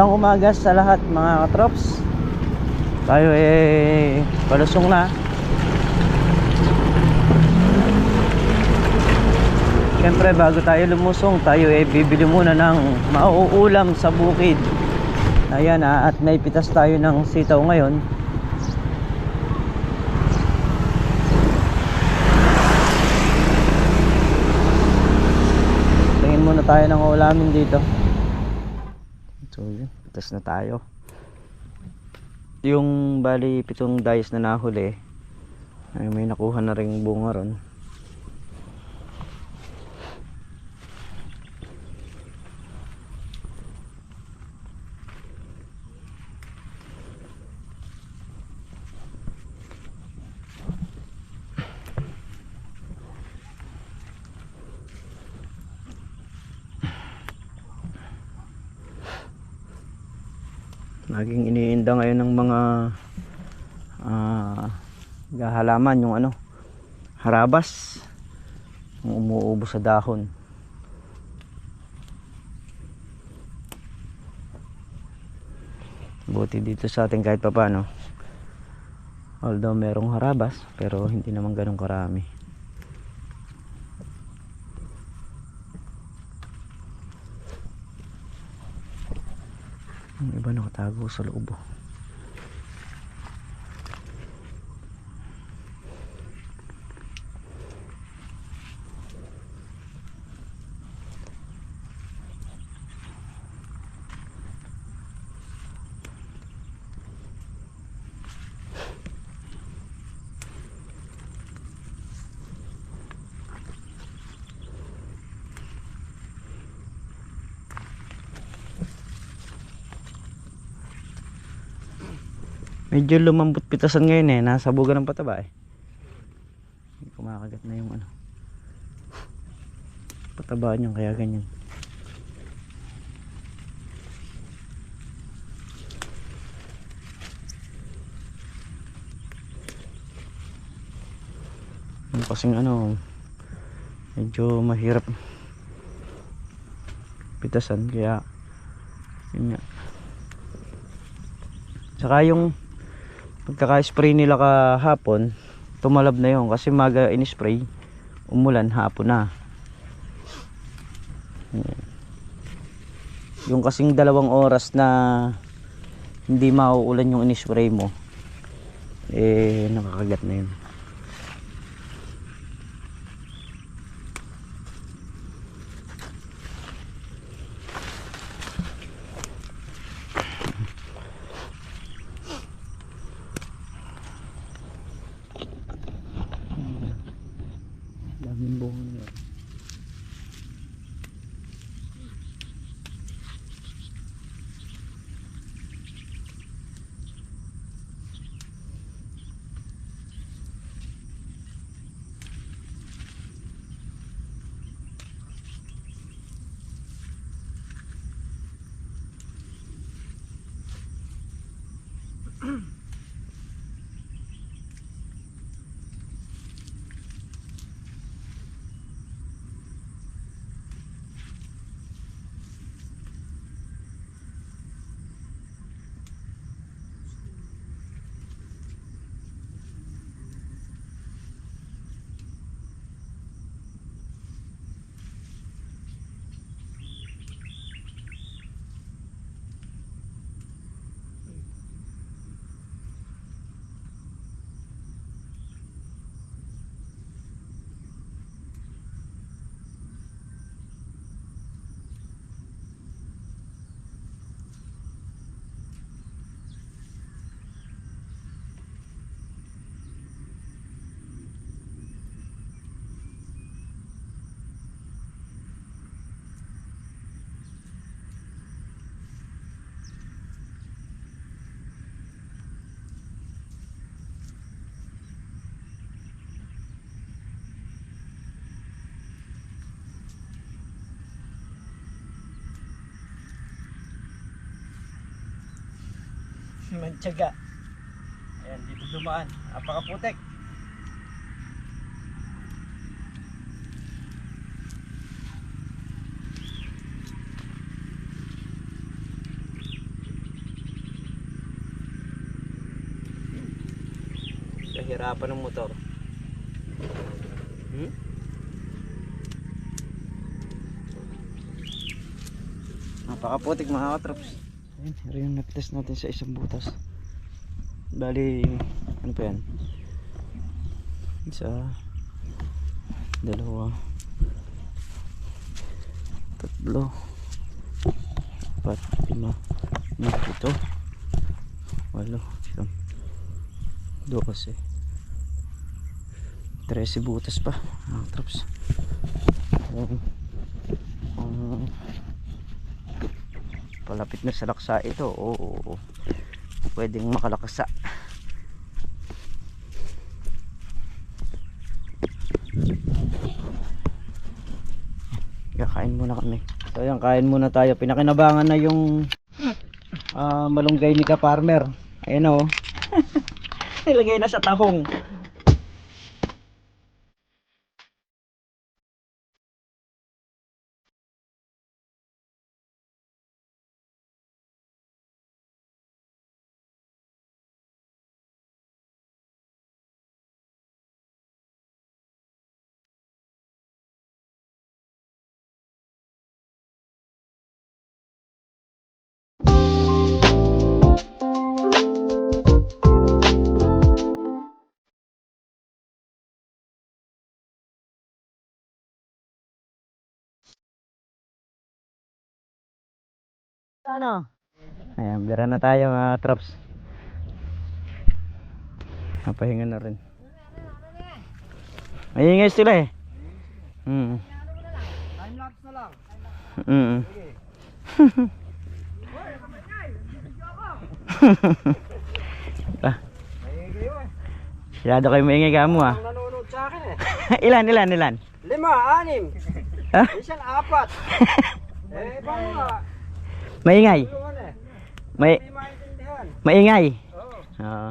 Magandang umaga sa lahat mga katrops. Tayo palusong na. Siyempre bago tayo lumusong, tayo bibili muna ng mauulam sa bukid. Ayan at may pitas tayo ng sitaw ngayon. Tingin muna tayo ng ulamin dito. So yun, pitas na tayo. Yung bali 7 dice na nahuli ay may nakuha na ring bunga ron. Naging iniinda ngayon ng mga halaman yung harabas, yung umuubo sa dahon. Buti dito sa atin kahit papaano, although merong harabas pero hindi naman ganun karami. Yung iba nakatago sa loob. Medyo lumambot pitasan ngayon nasa buga ng pataba kumakagat na yung pataba niyo kaya ganyan. Kasing medyo mahirap pitasan kaya yun nga. Saka yung pagkaka-spray nila kahapon, tumalab na yun kasi maga in-spray, umulan hapon na. Yung kasing 2 oras na hindi mauulan yung in-spray mo, nakakagat na yun. Daming bunga nila. Mantsaga. Ayan, dito dumaan. Apakaputek. kahirapan ng motor. Napakaputik mga katrops. Ayun, ito yung nag-test natin sa isang butas. Bali, ano pa yan? Isa, dalawa, tatlo, apat, lima, ito, walo, 12, 13 butas pa mga katrops. Palapit na sa laksa ito. Oo, pwedeng makalaksa. Kakain muna kami. So yan, kain muna tayo. Pinakinabangan na yung malunggay ni ka-farmer. Ayun o. Nilagay na sa tahong. Ano? Ayan, bira na tayo mga traps. Napahinga na rin. Maingay sila eh. Time-lapse na lang. Masyado kayo maingay ka mo ah. Ang nanonood sa akin eh. Ilan? 5, 6. Ha? Minsan 4. Paano nga? Maingay. Tulungan eh. May Hindi maintindihan. maingay. Oo. Oo.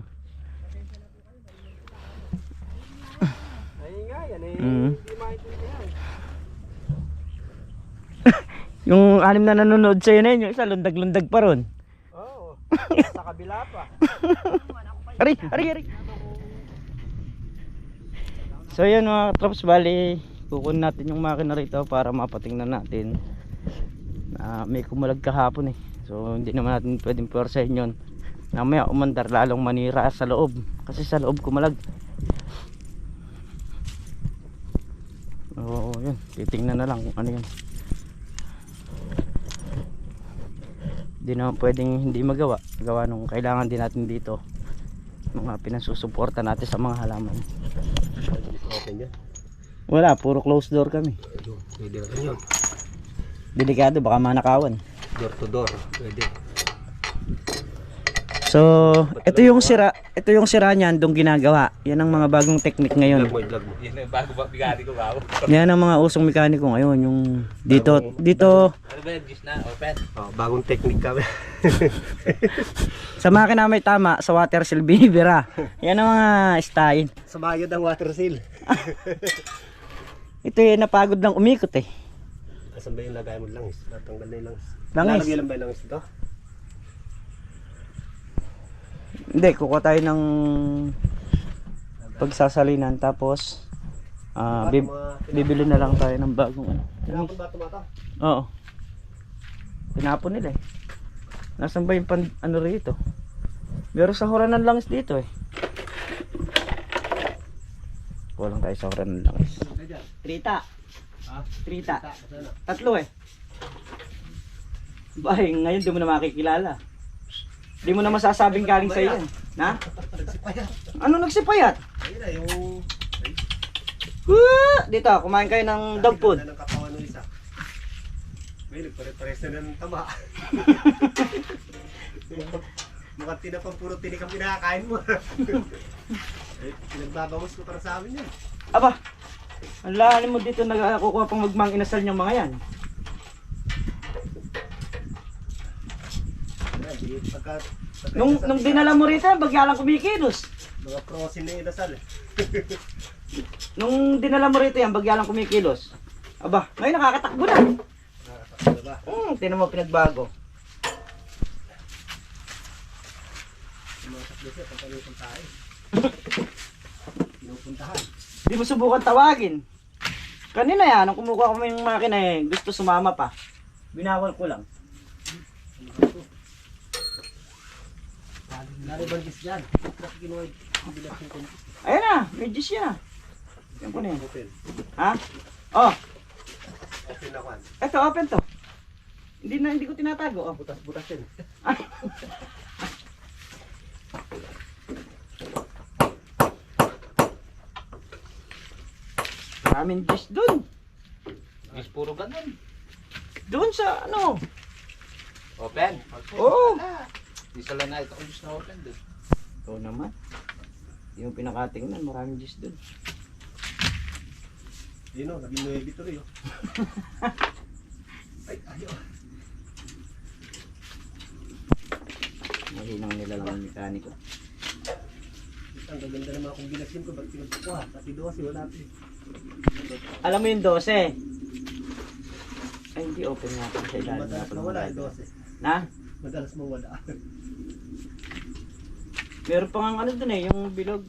Naingay yan eh. Mm. Hindi maintindihan. Yung 6 na nanonood sa'yo na yun, yung isa lundag-lundag pa ron. Oo. Sa kabila pa. Ari. So yun mga traps, bali kukunin natin yung makina rito para mapatingnan natin. May kumulag kahapon eh. So hindi naman natin pwedeng puwersahin yun. Namaya umandar lalong manira sa loob. Kasi sa loob kumulag. Oo yun. Titingnan na lang kung ano yun. Hindi naman pwedeng hindi magawa. Gawa nung kailangan din natin dito. Mga pinasusuporta natin sa mga halaman. Wala, puro closed door kami. Pwede na yun. Delikado, baka manakawan. Door to door. Pwede. So, ito yung sira niyan dong ginagawa. Yan ang mga bagong technique ngayon. Vlog mo. Yan ang bago ba bigati ko ba? Yan ang mga usong mekaniko ngayon, yung dito. Ano ba yung na open? Oh, bagong technique kami. Sa makina may tama, sa water seal binibira. Yan ang mga style. Sumayod ang water seal. Ito yung napagod lang umikot eh. Asan ba yung lagay mo langis? Natanggal na yung langis. Langis? Lalagyan lang ba yung langis dito? Hindi, kukuha tayo ng pagsasalinan tapos bibili na lang tayo ng bagong ano. Tinapon ba ito? Oo. Tinapon nila eh. Nasaan ba yung ano rito? Meron sa huranan langis dito eh. Kulang tayo sa huranan langis. Trita. Trita. Tatlo eh. Bahay, ngayon di mo na makikilala. Di mo na masasabing galing sa iyo. Na? Nagsipayat. Ano nagsipayat? Ayun na yung... Dito, kumain kayo ng dog food. Ng katawan ng isa. May nagpare-pares na ng taba. Mukhang tinapang puro tinik ang pinakakain mo. Pinagbabamos ko para sa amin yan. Aba, ang lalim mo dito nagkukuha pang magmang inasal niyang mga yan. Nung dinala mo rito, bagya lang kumikilos. Mga prosin na inasal eh. Nung dinala mo rito yan, bagya lang kumikilos. Aba, ngayon nakakatakbo na. Nakakatakbo ba? Tinan mo pinagbago. Mga saklo siya, pampalitan tayo. puntahan. Di mo subukan tawagin. Kanina yan, nung kumukuha ko yung makina eh, gusto sumama pa. Binawal ko lang. Naribang gis dyan. Bakit kinuha yung bilas ng konti? Ayan na, may gis yan. Yan po na yun. Open. Ha? Oh, Open na kwan. eto, open to. Hindi ko tinatago. Oh. Butas-butas yun. Maraming gis dun. Is puro ganun. Doon sa ano. Open. Oo. Di sila na ito kung gusto na open doon. Oo naman. Yung pinakatingnan, maraming gis dun. Yun o, naging 9 tuloy o. Ay, ayaw. Mahinang nila lang ang mekaniko. Ang gaganda naman akong bilasin ko. Ba't pinagpukuha? Pati 12, wala pa eh. Alam mo yung 12. Ay, hindi open nga pa sa ilalim. Madalas mawala eh, 12. Na? Madalas mawala. Meron pa nga ano dun eh, yung bilog.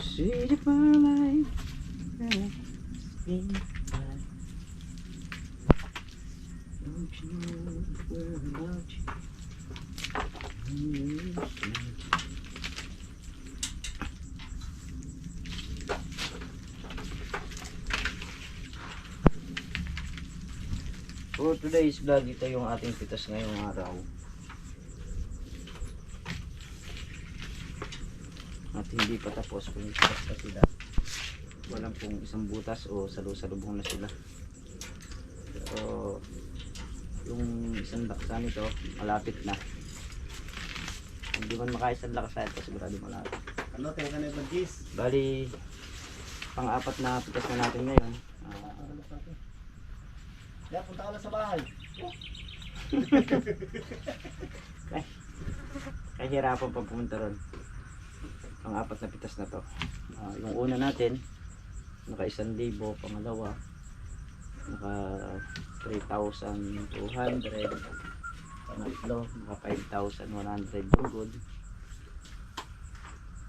See the light. Don't you know we're about you? For today's vlog, ito yung ating pitas ngayong araw. At hindi pa tapos kung pitas na sila. Walang pong isang butas o salu-salubong na sila. So, yung isang laksa nito, malapit na. Hindi man makaisang laksa ito, sigurado malapit. Ano, tingnan ka na yung gis. Bali, pang-apat na pitas na natin ngayon. Ya, punta ka na sa bahay. Kahirapan pa pumunta ron. Pang-apat na pitas na to. Yung una natin, naka 1,000, pangalawa, naka 3,200, pangatlo, naka 5,100 good.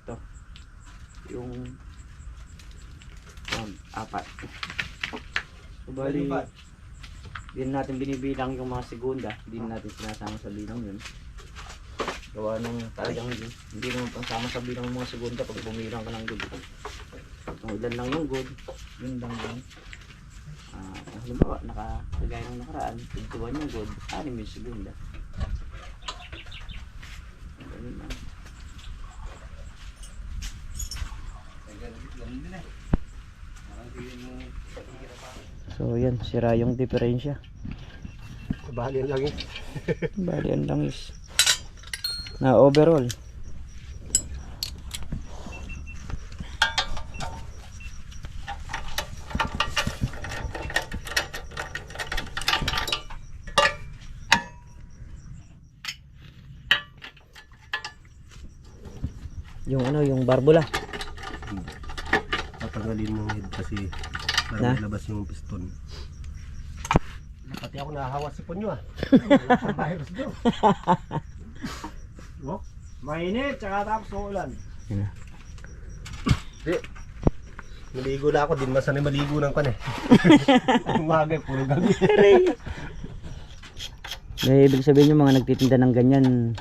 Ito, yung apat. So, bali, hindi natin binibilang yung mga segunda, hindi natin sinasama sa bilang yun. Gawa nung talagang hindi naman pansama sa bilang ng mga segunda pag bumilang ka ng good. Kung ilan lang yung good, yun lang yung halimbawa, nakagaya ng nakaraan, 21 yung good, 6 yung segunda. Ganun lang. Ganun din eh. So yan, sira yung diferensya. Bali lang eh. Bali ang langis. Na overall. Yung ano, yung barbula. Tatanggalin mo yung head kasi Na? para malabas yung piston. Pati ako nahahawa si Ponyo ah. Virus daw. Oh, mainit, tsaka tapos uulan. Di, maligo na ako, din masanay maligo ng kan eh. Umaga, puro gabi. May ibig sabihin yung mga nagtitinda ng ganyan,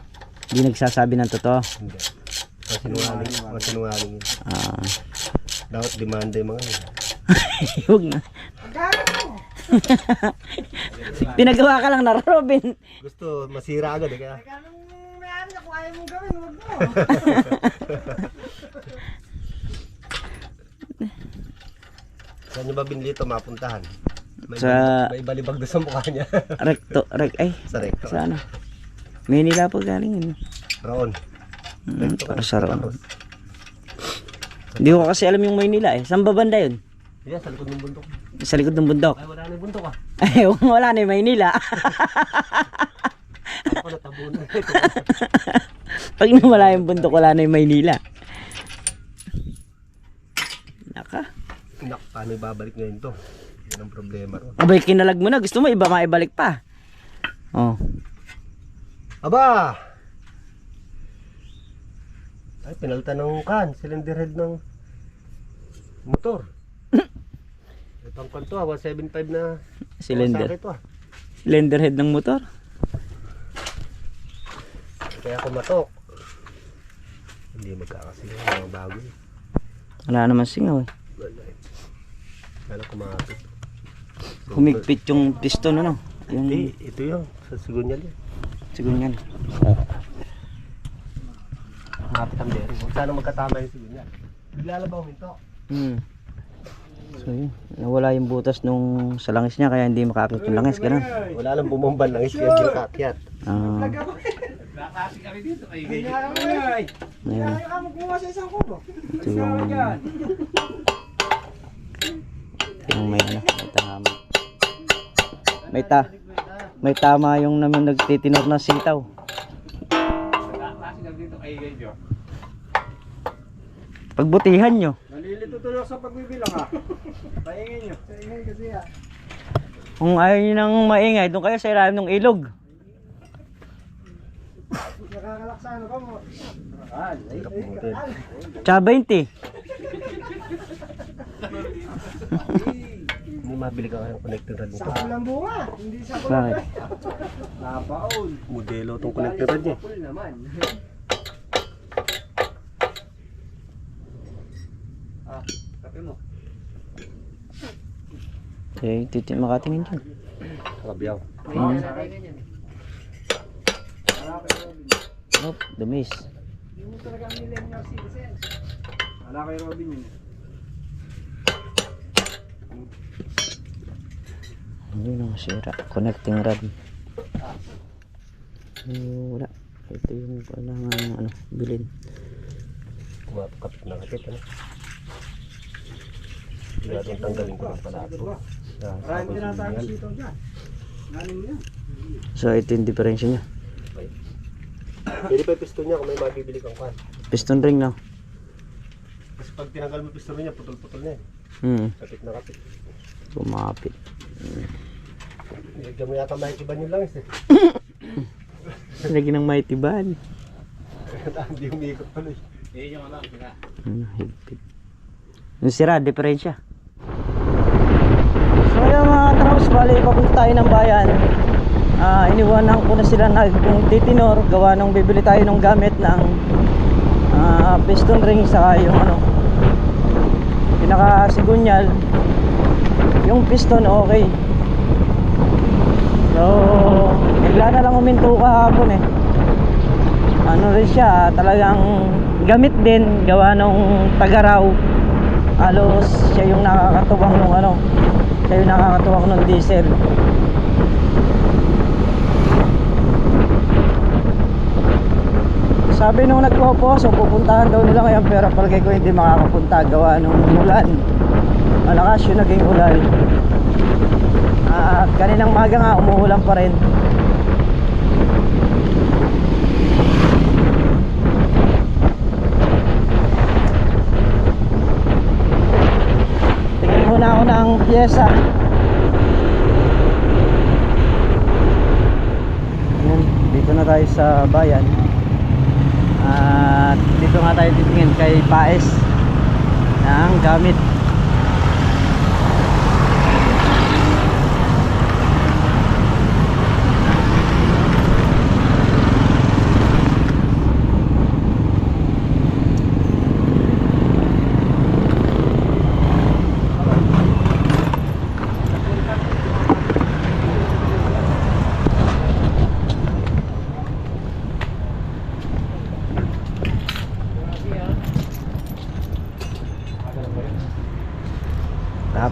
hindi nagsasabi ng totoo. Hindi. Masinungaling yun. Dapat demanda yung mga yun. Huwag na. Pinagawa ka lang na Robin. Gusto masira agad eh kaya. Kung ayaw mong gawin, huwag mo. Saan nyo ba binili ito mapuntahan? Sa- may balibag doon sa mukha niya. Sa recto. Sa ano? Manila po galing yun. Roon. Para sa roon. Hindi ko kasi alam yung Maynila eh. Saan ba banda yun? Yan, sa likod ng bundok. Sa likod ng bundok. Ay, wala na yung bundok ah. Ay, wala na yung Maynila. Ako natabunan. Pag nawala yung bundok, wala na yung Maynila. Naka. Nak, paano ibabalik ngayon to? Yan ang problema ron. Abay, kinalag mo na. Gusto mo iba maibalik pa. Oh. Aba! Ay, pinalitan ng cylinder head ng motor. Itong kanto 175 na Cylinder. Kawasaki to, Cylinder head ng motor. Kaya kumatok. Hindi magkakasing mga bago. Wala naman singaw eh. Wala eh. Kala kumapit. Humigpit yung piston ano. Hindi, Yung ito yun. Sa sigunyal yun. siguro yan. Kumapit ang bearing. Huwag sana magkatama yung sigunyal. Bigla lang ba huminto? So yun, nawala yung butas nung sa langis niya kaya hindi makakit yung langis, ganun. Wala lang bumomban ng iskaya yung kakyat. Nakasi kami dito. Ay, Kaya mo ay. Ayan. Kaya ka magkuha sa isang kubo. Ito yung may ano, may tama. May tama yung naman nagtitinor na sitaw. nakasi kami dito. Ay, ganyan. Pagbutihan nyo. Nalilito tuloy sa pagbibilang ha. Paingin nyo. Paingin kasi ha. Kung ayaw nyo nang maingay, doon kayo sa ilalim ng ilog. Nakakalaksan ka mo. Hirap pumutin. Tsaka 20. Hindi mabili ka ng connector rod nito. Sa kulang bunga. Hindi sa kulang. Bakit? Napaon. Modelo itong connector rod niya. Full naman. Kape mo. Eh, makatingin dyan. Kabiyaw. Oh, dumis. Hindi mo talaga ang millennial citizen. Wala kay Robin yun. Hindi na masira. Connecting rod. Wala. Ito yung kailangan ano, bilhin. Kumapit na kapit. Ano? Kaya itong tanggalin ko ng palato. Maraming tinatawag sitaw dyan. Galing mo yan. So, ito yung diferensya niya. Pwede pa yung piston niya kung may mabibili kang kan. Piston ring na. Kasi pag tinanggal mo yung piston niya, putol-putol na eh. Kapit na kapit. Kumapit. Nilagyan mo yata makikiban yung langis eh. Lagi ng maitiban. Hindi umiikot tuloy. Yun yung ano. Sira. Higpit. Yung sira, diferensya. So yung mga traps, bali papunta tayo ng bayan. Iniwanan ko na sila na kung titinor, gawa nung bibili tayo ng gamit ng piston ring saka yung ano, pinaka sigunyal. Yung piston okay. So bigla na lang uminto kahapon eh. Ano rin siya, talagang gamit din, gawa nung Tagaraw. Halos siya yung nakakatuwang nung ano, siya yung nakakatuwang nung diesel. Sabi nung nagpo-poso, pupuntahan daw nila ngayon, pero palagay ko hindi makakapunta gawa nung ulan. Malakas yung naging ulan. At kaninang maga nga umuulan pa rin. Tingnan muna ako ng pyesa. Yan, dito na tayo sa bayan. At dito nga tayo titingin kay Paes ng gamit.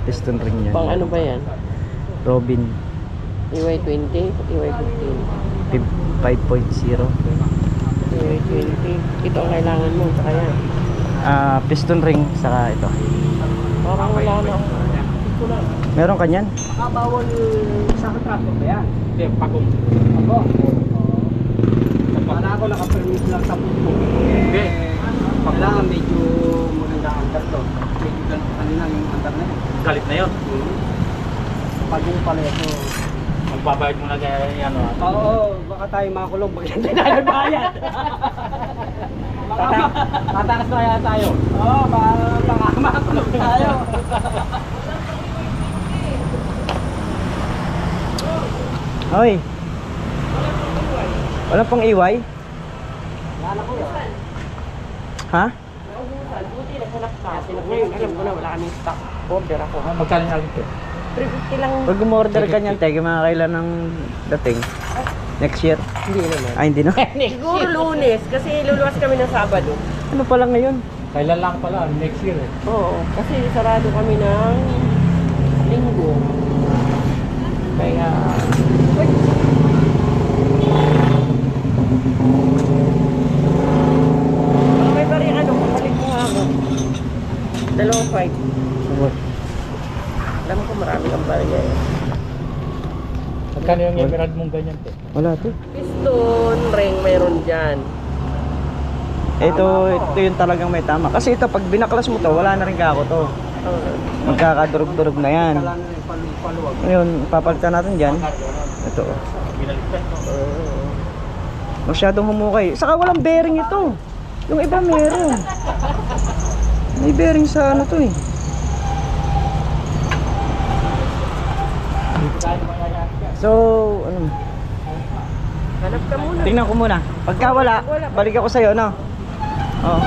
Piston ring yan. Pang ano ba yan? Robin EY20? EY15? 5.0. EY20? Ito ang kailangan mo, saka yan. Piston ring saka ito. Parang wala na. Meron kanyan? Bawal sa kontrato ba yan? Hindi, pagong. Ako. Wala ako nakapermit lang sa puto. Hindi. Kailangan medyo maganda ang andar to. Medyo ganito kanina yung andar na yun. Galit na yun. pag yung paleto. Magbabayad mo na kaya ano. Oo, baka tayo makulong pag hindi tayo bayad. Tatakas na kaya tayo. Oo, baka makulong tayo. Hoy. Wala pang iway? Ha? Buti naghanap ka. Ngayon, alam ko na wala kaming stock. Order ako. Magkano na rin 350 lang. Pag umorder ka niyan, teke, mga kailan ng dating? Next year? Hindi naman. Ay, hindi na. Siguro Lunes, kasi luluwas kami ng Sabado. Ano pala ngayon? Kailan lang pala, next year eh. Oo, kasi sarado kami ng Linggo. Kaya... Okay pa rin ano, kapalit mo nga ako. 2.5. Alam ko marami kang barya eh. Magkano yung emerald mong ganyan te? Wala to. Piston, ring, mayroon dyan. Ito yung talagang may tama. Kasi ito, pag binaklas mo to, wala na rin kako to. Oo. Magkakadurog-durog na yan. Ngayon, papalitan natin dyan. Ito. Masyadong humukay. Saka walang bearing ito. Yung iba meron. May bearing sa ano to eh. So, ano? Hanap ka muna. Tingnan ko muna. Pagka wala, balik ako sa'yo, no? Oo.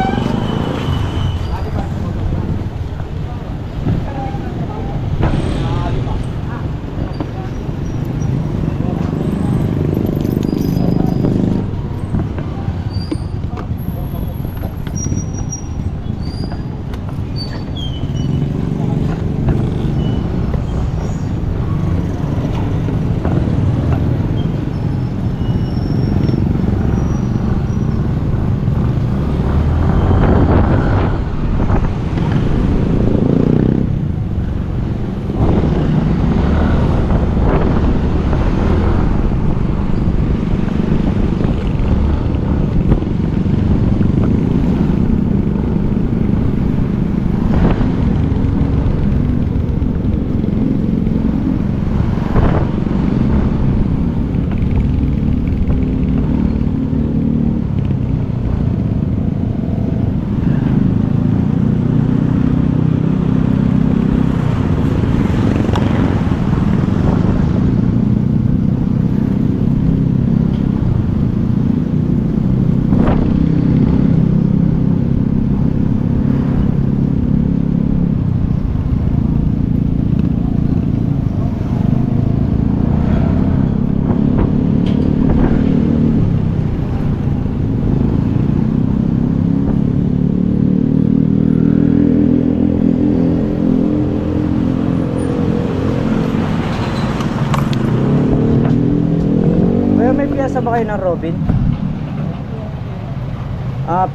Piyesa ba kayo ng Robin?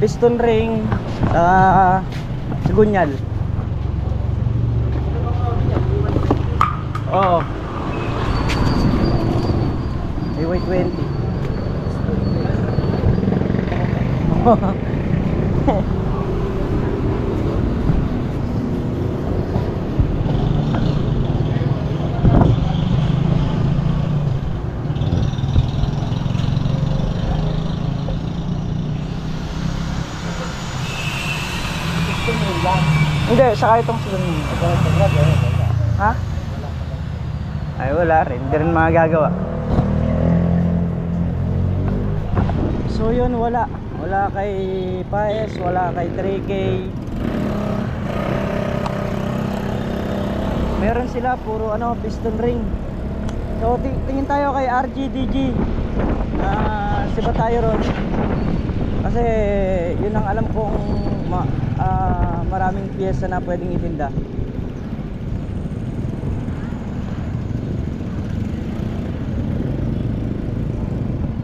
Piston ring sigunyal. Oo. May weight 20. Hindi, saka itong sigunyal. Ha? Ay wala rin, hindi rin magagawa. So yun, wala kay Paes, wala kay 3K. Meron sila puro ano, piston ring. So tingin tayo kay RGDG. Siba tayo ron. Kasi yun ang alam kong maraming piyesa na pwedeng itinda.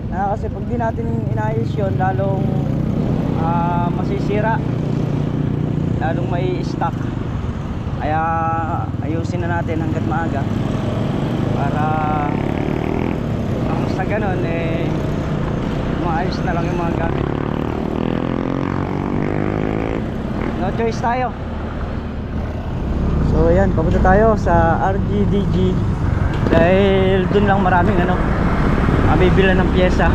Kasi pag di natin inayos yun, lalong masisira, lalong may stock. Kaya ayusin na natin hanggat maaga para sa ganun maayos na lang yung mga gamit. No choice tayo. So ayan, papunta tayo sa RGDG Dahil dun lang maraming ano, mabibilan ng pyesa.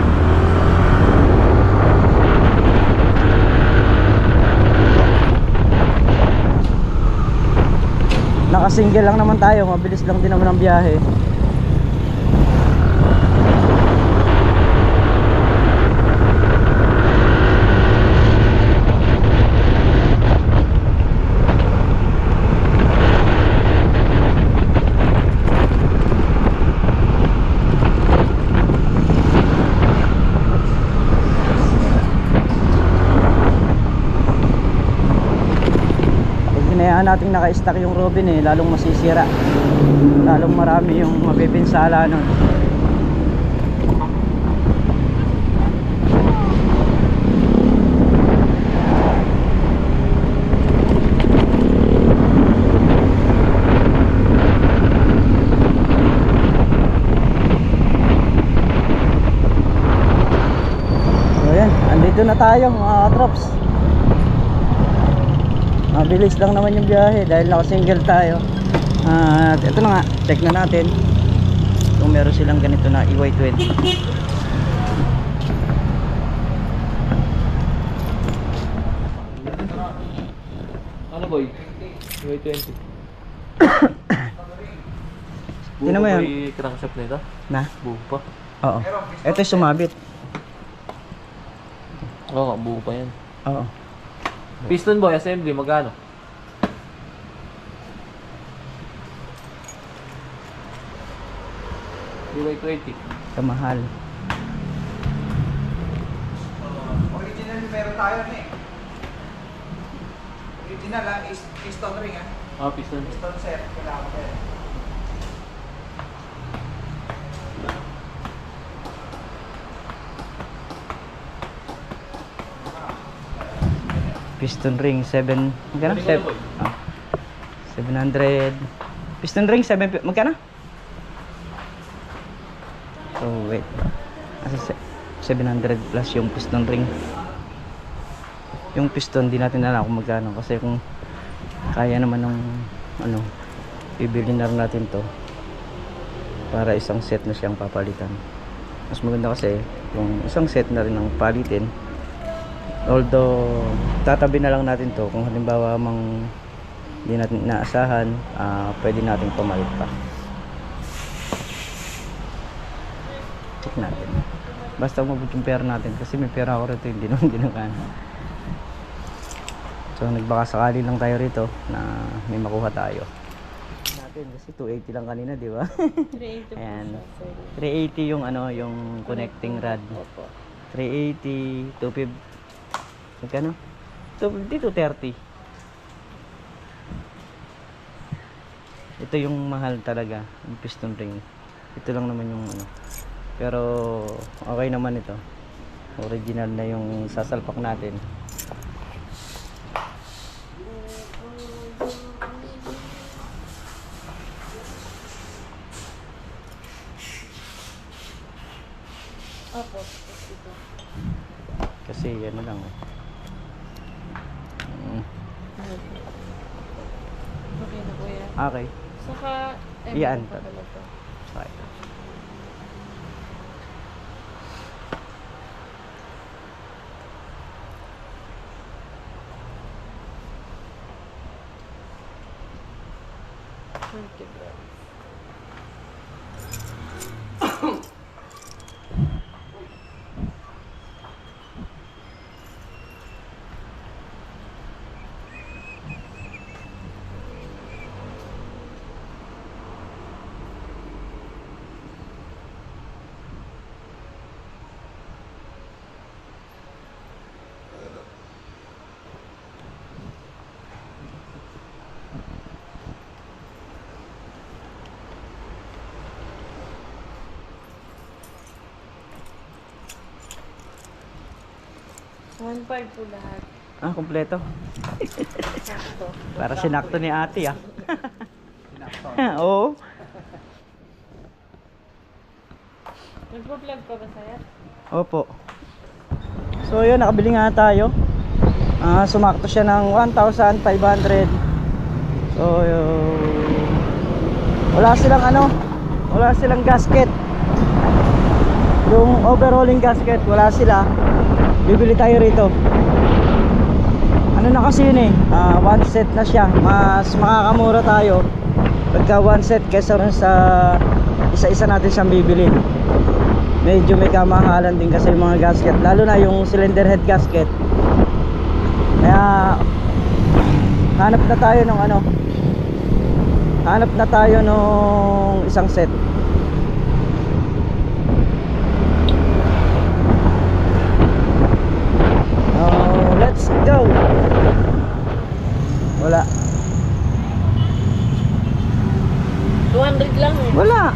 Naka-single lang naman tayo, mabilis lang din naman ang biyahe. Hinayaan natin naka-stack yung Robin lalong masisira, lalong marami yung mabipinsala nun. So yan, andito na tayo mga katrops. Mabilis lang naman yung biyahe dahil naka-single tayo. At ito na nga, check na natin kung meron silang ganito na EY20. Ano boy? Way 20. Tingnan mo yun. Buo crankshaft na ito? Na? Buo pa. Oo. Ito yung sumabit. Oo, buo pa yan. Oo. Piston boy, assembly, magkano? Way 20. Kamahal. Original meron tayo na eh. Original is piston ring Ah, piston. Piston set. Kailangan ko yan. Piston ring 7. Magkano? 700. Piston ring 7. Magkano? Oh wait. Asa 700 plus yung piston ring. Yung piston di natin alam kung magkano kasi kung kaya naman ng ano, bibili na rin natin to para isang set na siyang papalitan. Mas maganda kasi yung isang set na rin ang palitin. Although tatabi na lang natin to kung halimbawa mang hindi natin inaasahan, pwede nating pamalit pa. Check natin. Basta umabot yung pera natin kasi may pera ako rito, hindi naman ginagana. So nagbaka sakali lang tayo rito na may makuha tayo. Natin kasi 280 lang kanina, di ba? 380 Ayan. 380 yung ano, yung connecting rod. 380, 250. Magkano? 250 to 30. Ito yung mahal talaga, yung piston ring. Ito lang naman yung ano. Pero okay naman ito. Original na yung sasalpak natin. Opo. Kasi ano lang Okay na kuya. Okay. Saka, Iyan. pa pala to. Okay. Thank you, bro. One part po lahat. Kompleto. Sakto. Para sinakto ni ate Oo. Nagpo-vlog pa ba sa'yo? Opo. So yun, nakabili nga tayo. Sumakto siya ng 1,500. So wala wala silang gasket. Yung overhauling gasket, wala sila. Bibili tayo rito. Ano na kasi yun eh, one set na siya. Mas makakamura tayo pagka one set kesa rin sa isa-isa natin siyang bibili. Medyo may kamahalan din kasi yung mga gasket, lalo na yung cylinder head gasket. Kaya hanap na tayo ng ano, hanap na tayo nung isang set. Oh, let's go. Wala. 200 lang eh. Wala.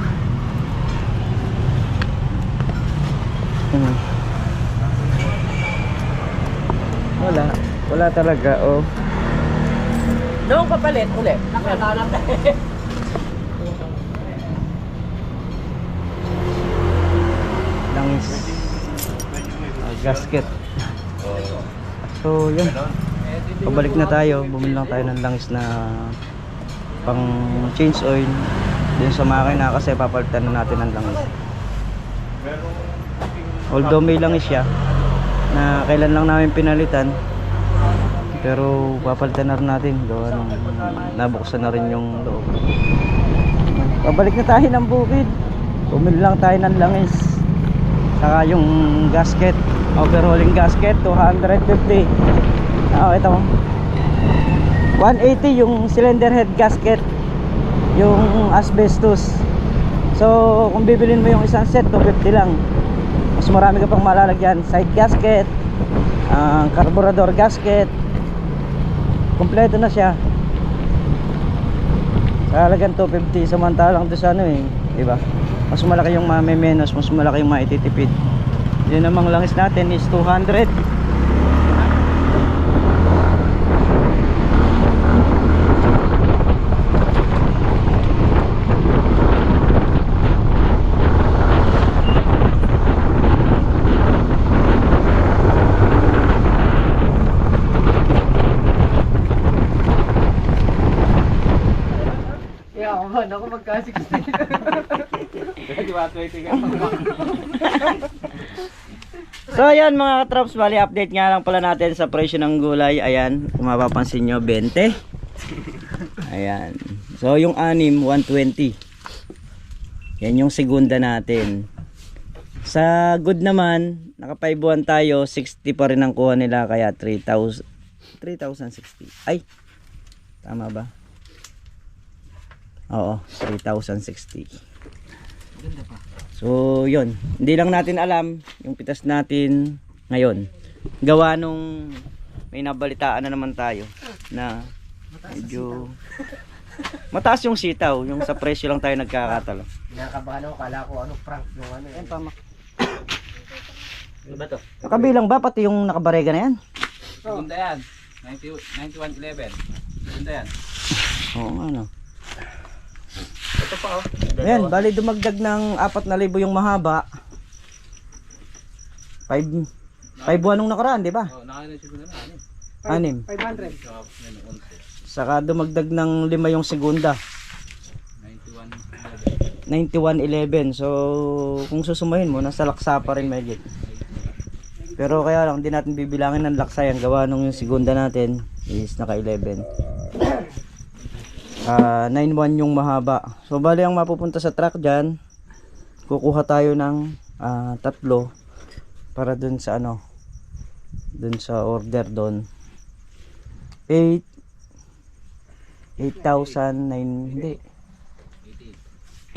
Wala. Wala talaga, oh. Doon papalit ulit. Nakalalap na Langis. Gasket. So, yun. Pabalik na tayo. Bumili lang tayo ng langis na pang change oil din sa makina kasi papalitan na natin ng langis. Although may langis siya na kailan lang namin pinalitan, pero papalitan na rin natin. Gawa nung nabuksan na rin yung loob. Pabalik na tayo ng bukid. Bumili lang tayo ng langis. Saka yung gasket, overhauling gasket, 250. Ito mo. 180 yung cylinder head gasket, yung asbestos. So kung bibilin mo yung isang set, 250 lang. Mas marami ka pang malalagyan. Side gasket, carburetor gasket, kompleto na siya. Halagang 250. Samantalang doon sa ano eh, diba? Mas malaki yung menos, mas malaki yung maititipid. Yun namang langis natin is 200. Ako magka-16. So ayan mga katrops, bali update nga lang pala natin sa presyo ng gulay. Ayan, kung mapapansin nyo, 20. Ayan. So yung anim, 120. Yan yung segunda natin. Sa good naman, naka 5 buwan tayo, 60 pa rin ang kuha nila, kaya 3,060. Ay, tama ba? Oo, 3,060. So yun, hindi lang natin alam yung pitas natin ngayon. Gawa nung may nabalitaan na naman tayo na medyo mataas yung sitaw, yung sa presyo lang tayo nagkakatalo. Kinakabahan ako, kala ko ano, prank yung ano. Ayan, pamak. Ano ba to? Kabilang ba pati yung nakabarega na yan? Ganda yan. 9111. Ganda yan. Oo nga no. Ito pa oh. Ayan, bali dumagdag ng 4,000 yung mahaba. 5 buwan nung nakaraan, di ba? Oh, nakailan siguro na. 6. 500. Saka dumagdag ng 5 yung segunda. 9111. So kung susumahin mo, nasa laksa pa rin mahigit. Pero kaya lang, hindi natin bibilangin ng laksa yan. Gawa nung yung segunda natin is naka 11. 9-1 yung mahaba. So bali ang mapupunta sa truck dyan, kukuha tayo ng 3 para dun sa ano, dun sa order dun. 8,009 hindi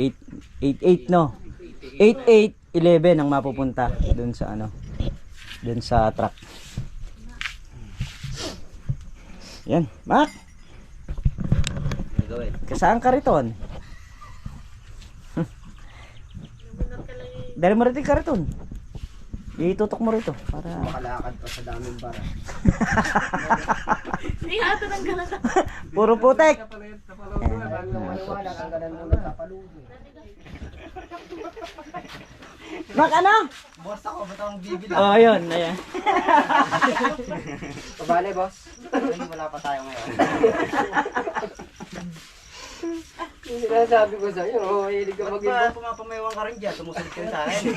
888 no, 8811 ang mapupunta dun sa ano, dun sa truck. Yan, Mac, kasaan ka riton? Dali mo rito yung kariton. Itutok mo rito para Makalakad pa sa daming bara. Hindi nga ito ng ganun. puro putek. Wala kang ganun muna tapaludo. Mac, ano? Boss ako, ba't akong bibili? Oh, yun, ayan. Pabale boss. Wala pa tayo ngayon. Yung sinasabi ko sa'yo, hilig ka mag-inbox. Pumapamayawang ka rin dyan, sumusunod ka sa akin.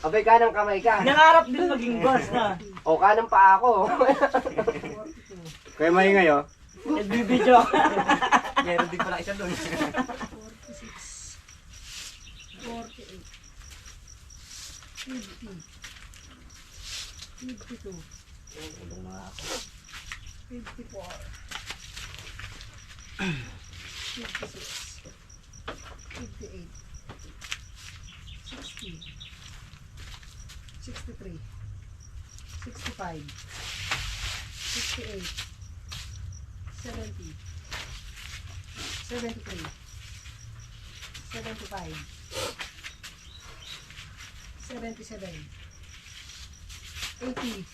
Abay, kanang kamay ka. Nangarap din maging boss na. O, kanang paa ako. Kaya maingay oh. Nagbibidyo. Meron din pala isa doon. 52, 54, 56, 58, 60, 63, 65, 68, 70, 73, 75, 77, 80, 82,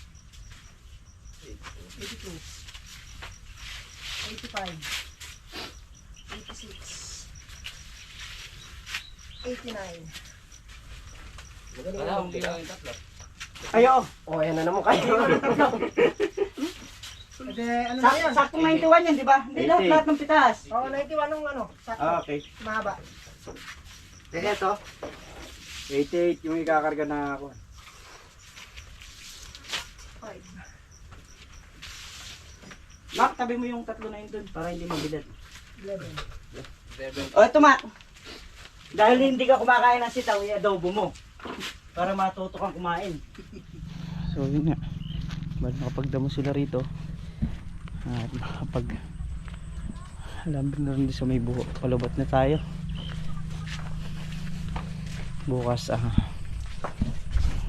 85, 86, 89. Wala, hindi lang yung tatlo. Ayo. O, ayan na naman kayo. Ede, ano na yan? Saktong 91 yan, di ba? Hindi daw, lahat ng pitas. Oo, 91 nung ano, sakto. Okay. Mahaba. Ito. 88 yung ikakarga na ako. 5. Mark, tabi mo yung tatlo na yun dun para hindi mabilat. 11. O, ito Mark. Dahil hindi ka kumakain ng sitaw, i-adobo mo. Para matuto kang kumain. So yun nga. Bali nakapagdamo sila rito. At nakapag alambing na rin sa may buho. Palubat na tayo. Bukas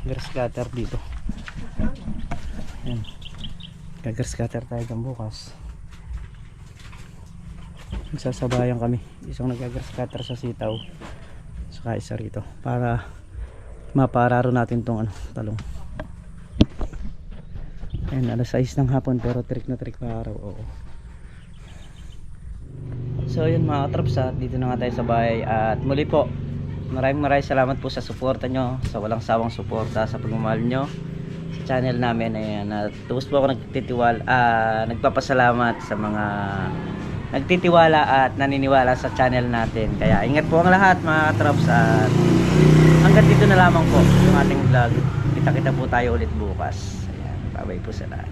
grass cutter dito. Ayan. Grass cutter tayo dyan bukas. Nagsasabayan kami. Isang nag-grass cutter sa sitaw. Saka isa rito. Para mapararo natin tong talong. Ayan, alas 6 ng hapon pero trick na trick pa araw. Oo. So yun mga katraps, dito na nga tayo sa bahay. At muli po, maraming salamat po sa suporta nyo, sa walang sawang suporta, sa pagmamahal nyo sa channel namin. Ayan, at tubos po ako nagpapasalamat sa mga nagtitiwala at naniniwala sa channel natin. Kaya ingat po ang lahat mga katraps, at hanggang dito na lamang po yung ating vlog. Kita-kita po tayo ulit bukas. Ayan, bye-bye po sa lahat.